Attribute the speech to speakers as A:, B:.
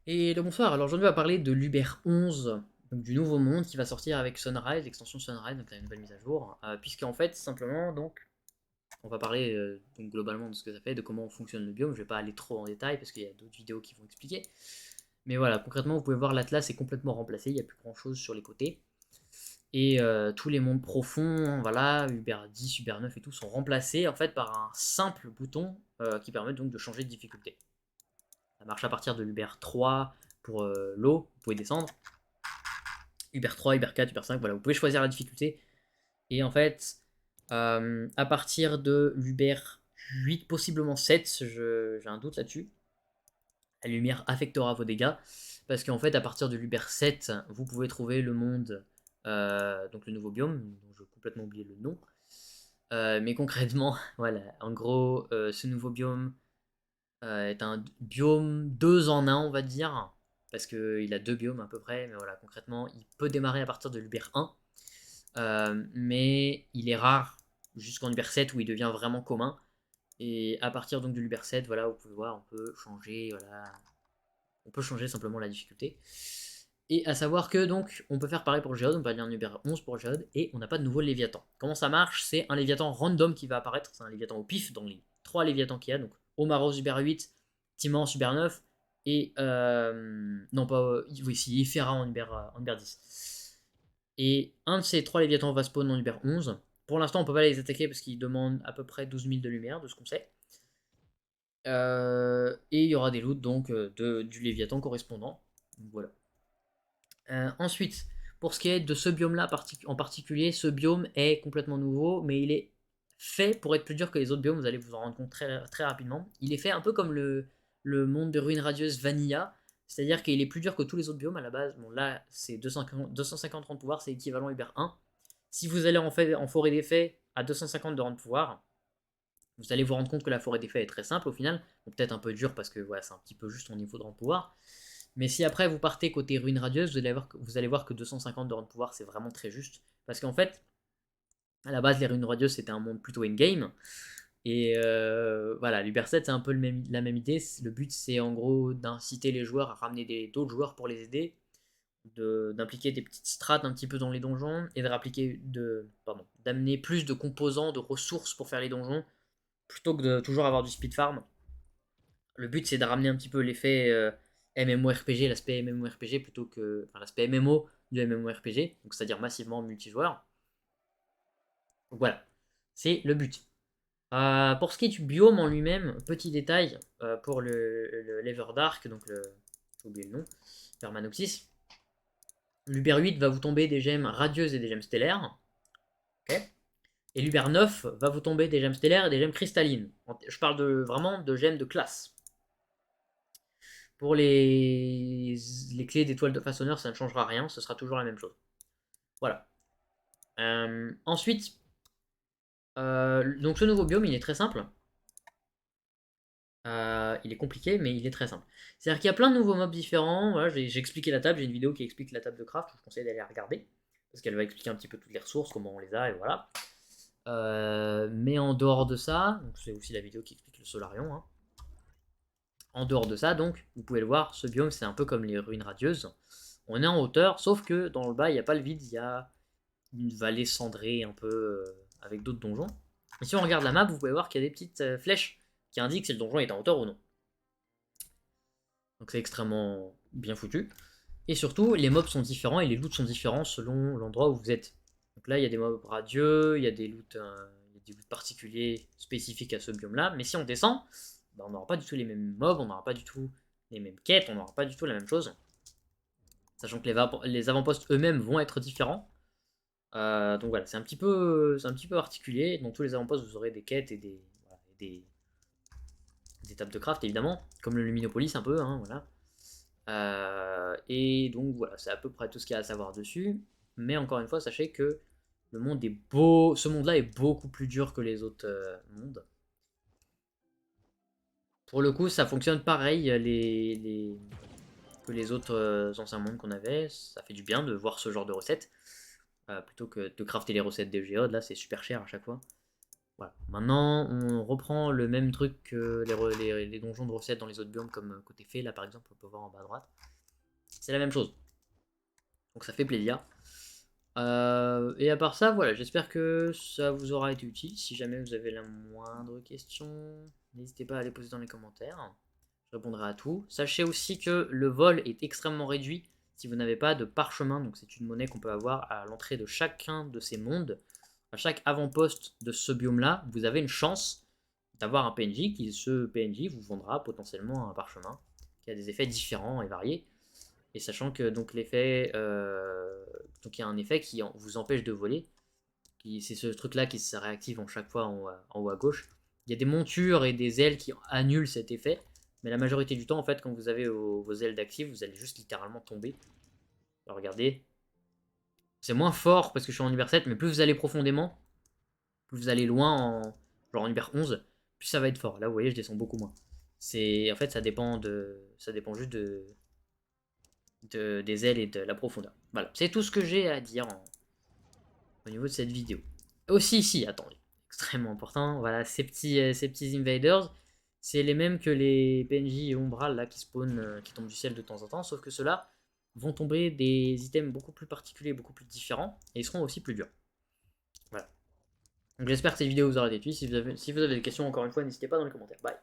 A: Et le bonsoir, alors aujourd'hui on va parler de l'Uber 11, donc du nouveau monde qui va sortir avec Sunrise, l'extension Sunrise, donc la nouvelle mise à jour, puisqu'en fait simplement donc on va parler donc globalement de ce que ça fait, de comment fonctionne le biome, je vais pas aller trop en détail parce qu'il y a d'autres vidéos qui vont expliquer, mais voilà, concrètement vous pouvez voir l'Atlas est complètement remplacé, il n'y a plus grand chose sur les côtés, et tous les mondes profonds, voilà, Uber 10, Uber 9 et tout sont remplacés en fait par un simple bouton qui permet donc de changer de difficulté. Ça marche à partir de l'Uber 3 pour l'eau, vous pouvez descendre. Uber 3, Uber 4, Uber 5, voilà, vous pouvez choisir la difficulté. Et en fait, à partir de l'Uber 8, possiblement 7, j'ai un doute là-dessus, la lumière affectera vos dégâts. Parce qu'en fait, à partir de l'Uber 7, vous pouvez trouver le monde, donc le nouveau biome, dont j'ai complètement oublié le nom. Mais concrètement, voilà, en gros, ce nouveau biome est un biome 2 en un, on va dire, parce qu'il a deux biomes à peu près, mais voilà, concrètement, il peut démarrer à partir de l'Uber 1, mais il est rare jusqu'en Uber 7 où il devient vraiment commun. Et à partir donc de l'Uber 7, voilà, vous pouvez voir, on peut changer, voilà, on peut changer simplement la difficulté. Et à savoir que donc on peut faire pareil pour Géode, on peut aller en Uber 11 pour Géode, et on n'a pas de nouveau Léviathan. Comment ça marche? C'est un Léviathan random qui va apparaître, c'est un Léviathan au pif dans les 3 Léviathans qu'il y a, donc Omaros Uber 8, Timor Uber 9, et non pas, oui si, Ifera en Uber 10. Et un de ces 3 Léviathans va spawn en Uber 11. Pour l'instant on peut pas les attaquer parce qu'ils demandent à peu près 12 000 de lumière, de ce qu'on sait. Et il y aura des loots donc du Léviathan correspondant. Donc, voilà. Ensuite, pour ce qui est de ce biome-là en particulier, ce biome est complètement nouveau, mais il est fait pour être plus dur que les autres biomes, vous allez vous en rendre compte très, très rapidement. Il est fait un peu comme le monde de ruines radieuses Vanilla, c'est-à-dire qu'il est plus dur que tous les autres biomes à la base. Bon, là, c'est 250 rangs de pouvoir, c'est équivalent Uber 1. Si vous allez en forêt d'effet à 250 de rangs de pouvoir, vous allez vous rendre compte que la forêt d'effet est très simple au final. Bon, peut-être un peu dur parce que voilà, c'est un petit peu juste au niveau de rang de pouvoir. Mais si après vous partez côté ruine radieuse, vous allez voir que 250 de rang de pouvoir c'est vraiment très juste. Parce qu'en fait, à la base, les ruines radieuses c'était un monde plutôt in-game. Et voilà, l'Uber 7 c'est un peu la même idée. Le but c'est en gros d'inciter les joueurs à ramener d'autres joueurs pour les aider, d'impliquer des petites strats un petit peu dans les donjons et d'amener plus de composants, de ressources pour faire les donjons, plutôt que de toujours avoir du speed farm. Le but c'est de ramener un petit peu l'effet MMORPG, l'aspect MMORPG plutôt que. Enfin, l'aspect MMO du MMORPG, donc c'est-à-dire massivement multijoueur. Donc voilà, c'est le but. Pour ce qui est du biome en lui-même, petit détail pour l'Everdark, donc j'ai oublié le nom, Permanoxys. L'Uber 8 va vous tomber des gemmes radieuses et des gemmes stellaires. Ok. Et l'Uber 9 va vous tomber des gemmes stellaires et des gemmes cristallines. Je parle vraiment de gemmes de classe. Pour les clés d'étoiles de façonneur, ça ne changera rien, ce sera toujours la même chose. Voilà. Ensuite, donc ce nouveau biome, il est très simple. Il est compliqué, mais il est très simple. C'est-à-dire qu'il y a plein de nouveaux mobs différents. Voilà, j'ai expliqué la table, j'ai une vidéo qui explique la table de craft, je vous conseille d'aller la regarder. Parce qu'elle va expliquer un petit peu toutes les ressources, comment on les a, et voilà. Mais en dehors de ça, c'est aussi la vidéo qui explique le Solarion. Hein. En dehors de ça, donc, vous pouvez le voir, ce biome, c'est un peu comme les ruines radieuses. On est en hauteur, sauf que dans le bas, il n'y a pas le vide, il y a une vallée cendrée un peu avec d'autres donjons. Et si on regarde la map, vous pouvez voir qu'il y a des petites flèches qui indiquent si le donjon est en hauteur ou non. Donc c'est extrêmement bien foutu. Et surtout, les mobs sont différents et les loots sont différents selon l'endroit où vous êtes. Donc là, il y a des mobs radieux, il y a des loots particuliers spécifiques à ce biome-là. Mais si on descend, bah, on n'aura pas du tout les mêmes mobs, on n'aura pas du tout les mêmes quêtes, on n'aura pas du tout la même chose. Sachant que les avant-postes eux-mêmes vont être différents. Donc voilà, c'est un petit peu particulier. Dans tous les avant-postes, vous aurez des quêtes et voilà, des tables de craft évidemment, comme le Luminopolis un peu, hein, voilà. Et donc voilà, c'est à peu près tout ce qu'il y a à savoir dessus. Mais encore une fois, sachez que ce monde-là est beaucoup plus dur que les autres mondes. Pour le coup, ça fonctionne pareil que les autres anciens mondes qu'on avait. Ça fait du bien de voir ce genre de recettes. Plutôt que de crafter les recettes des géodes, là c'est super cher à chaque fois. Voilà. Maintenant, on reprend le même truc que les donjons de recettes dans les autres biomes, comme côté fée, là par exemple, on peut voir en bas à droite. C'est la même chose. Donc ça fait plaisir. Et à part ça, voilà, j'espère que ça vous aura été utile. Si jamais vous avez la moindre question, n'hésitez pas à les poser dans les commentaires. Je répondrai à tout. Sachez aussi que le vol est extrêmement réduit si vous n'avez pas de parchemin. Donc c'est une monnaie qu'on peut avoir à l'entrée de chacun de ces mondes. À chaque avant-poste de ce biome-là, vous avez une chance d'avoir un PNJ qui, ce PNJ, vous vendra potentiellement un parchemin qui a des effets différents et variés. Et sachant que donc l'effet, donc il y a un effet qui vous empêche de voler, c'est ce truc-là qui se réactive en chaque fois en haut à gauche. Il y a des montures et des ailes qui annulent cet effet, mais la majorité du temps, en fait, quand vous avez vos ailes d'active, vous allez juste littéralement tomber. Alors, regardez, c'est moins fort parce que je suis en Uber 7, mais plus vous allez profondément, plus vous allez loin genre en Uber 11, plus ça va être fort. Là, vous voyez, je descends beaucoup moins. En fait, ça dépend juste des ailes et de la profondeur. Voilà, c'est tout ce que j'ai à dire au niveau de cette vidéo. Aussi ici, attendez, extrêmement important, voilà, ces petits invaders, c'est les mêmes que les PNJ Umbral là, qui spawnent, qui tombent du ciel de temps en temps, sauf que ceux-là vont tomber des items beaucoup plus particuliers, beaucoup plus différents, et ils seront aussi plus durs. Voilà. Donc j'espère que cette vidéo vous aura été utile. Si vous avez des questions, encore une fois, n'hésitez pas dans les commentaires. Bye.